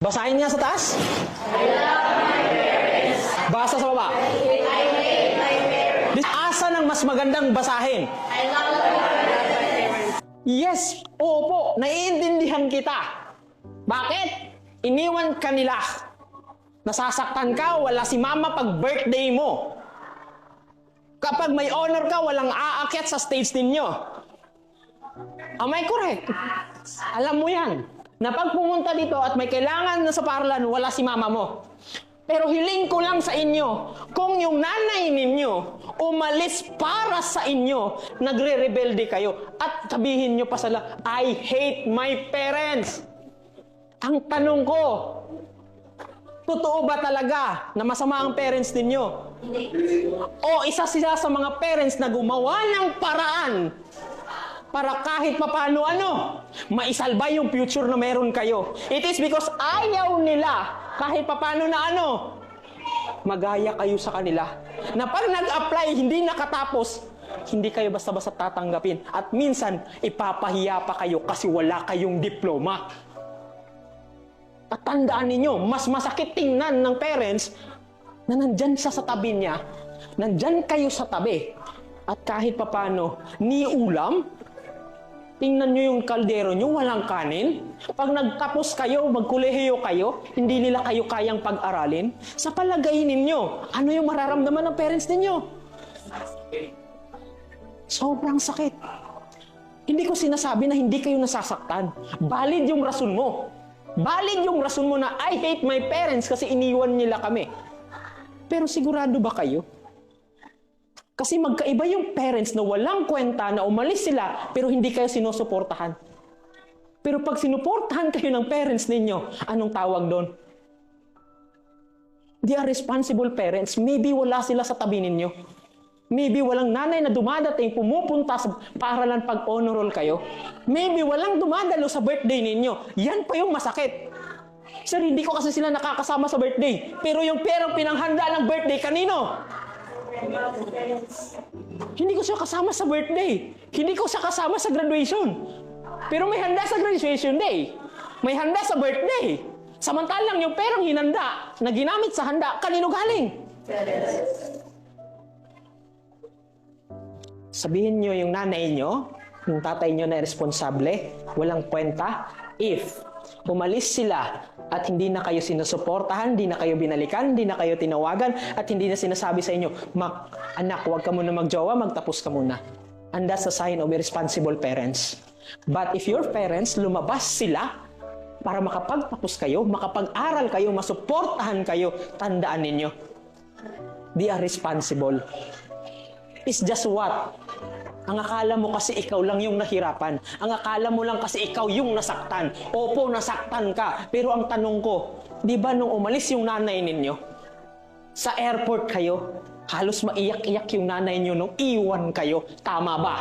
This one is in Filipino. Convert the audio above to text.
Basahin niya sa taas. I love my parents. Basa sa baba. I hate my parents. Asa ng mas magandang basahin? I love my parents. Yes, opo, naiintindihan kita. Bakit? Iniwan ka nila. Nasasaktan ka, wala si mama pag birthday mo. Kapag may honor ka, walang aakyat sa stage ninyo. Am I correct? Alam mo yan. Na pag pumunta dito at may kailangan na sa paralan, wala si mama mo. Pero hiling ko lang sa inyo, kung yung nanay ninyo umalis para sa inyo, nagre-rebelde kayo, at sabihin nyo pa sila, I hate my parents. Ang tanong ko, totoo ba talaga na masama ang parents ninyo? O isa sila sa mga parents na gumawa ng paraan para kahit papano maisalba yung future na meron kayo. It is because ayaw nila kahit papano na magaya kayo sa kanila. Na pag nag-apply, hindi nakatapos, hindi kayo basta-basta tatanggapin. At minsan, ipapahiya pa kayo kasi wala kayong diploma. At tandaan ninyo, mas masakit tingnan ng parents na nandyan siya sa tabi niya, nandyan kayo sa tabi, at kahit papano, ni ulam, tingnan nyo yung kaldero nyo, walang kanin. Pag nagtapos kayo, magkolehiyo kayo, hindi nila kayo kayang pag-aralin. Sa palagay ninyo, ano yung mararamdaman ng parents ninyo? Sobrang sakit. Hindi ko sinasabi na hindi kayo nasasaktan. Valid yung rason mo. Valid yung rason mo na I hate my parents kasi iniwan nila kami. Pero sigurado ba kayo? Kasi magkaiba yung parents na walang kwenta na umalis sila pero hindi kayo sinusuportahan. Pero pag sinuportahan kayo ng parents ninyo, anong tawag doon? They are responsible parents. Maybe wala sila sa tabi ninyo. Maybe walang nanay na dumadating, pumupunta sa paaralan pag honor roll kayo. Maybe walang dumadalo sa birthday ninyo. Yan pa yung masakit. Sir, hindi ko kasi sila nakakasama sa birthday. Pero yung perang pinanghanda ng birthday, kanino? Hindi ko siya kasama sa birthday. Hindi ko siya kasama sa graduation. Pero may handa sa graduation day. May handa sa birthday. Samantalang yung perang hinanda na ginamit sa handa, kanino galing? Sabihin nyo yung nanay nyo, yung tatay nyo na responsable, walang kwenta, if umalis sila at hindi na kayo sinusuportahan, hindi na kayo binalikan, hindi na kayo tinawagan, at hindi na sinasabi sa inyo, anak, huwag ka muna magjowa, magtapos ka muna. And that's a sign of irresponsible parents. But if your parents, lumabas sila para makapagtapos kayo, makapag-aral kayo, masuportahan kayo, tandaan ninyo, they are responsible. It's just what? Ang akala mo kasi ikaw lang yung nahirapan. Ang akala mo lang kasi ikaw yung nasaktan. Opo, nasaktan ka. Pero ang tanong ko, di ba nung umalis yung nanay ninyo, sa airport kayo, halos maiyak-iyak yung nanay nyo nung iwan kayo. Tama ba?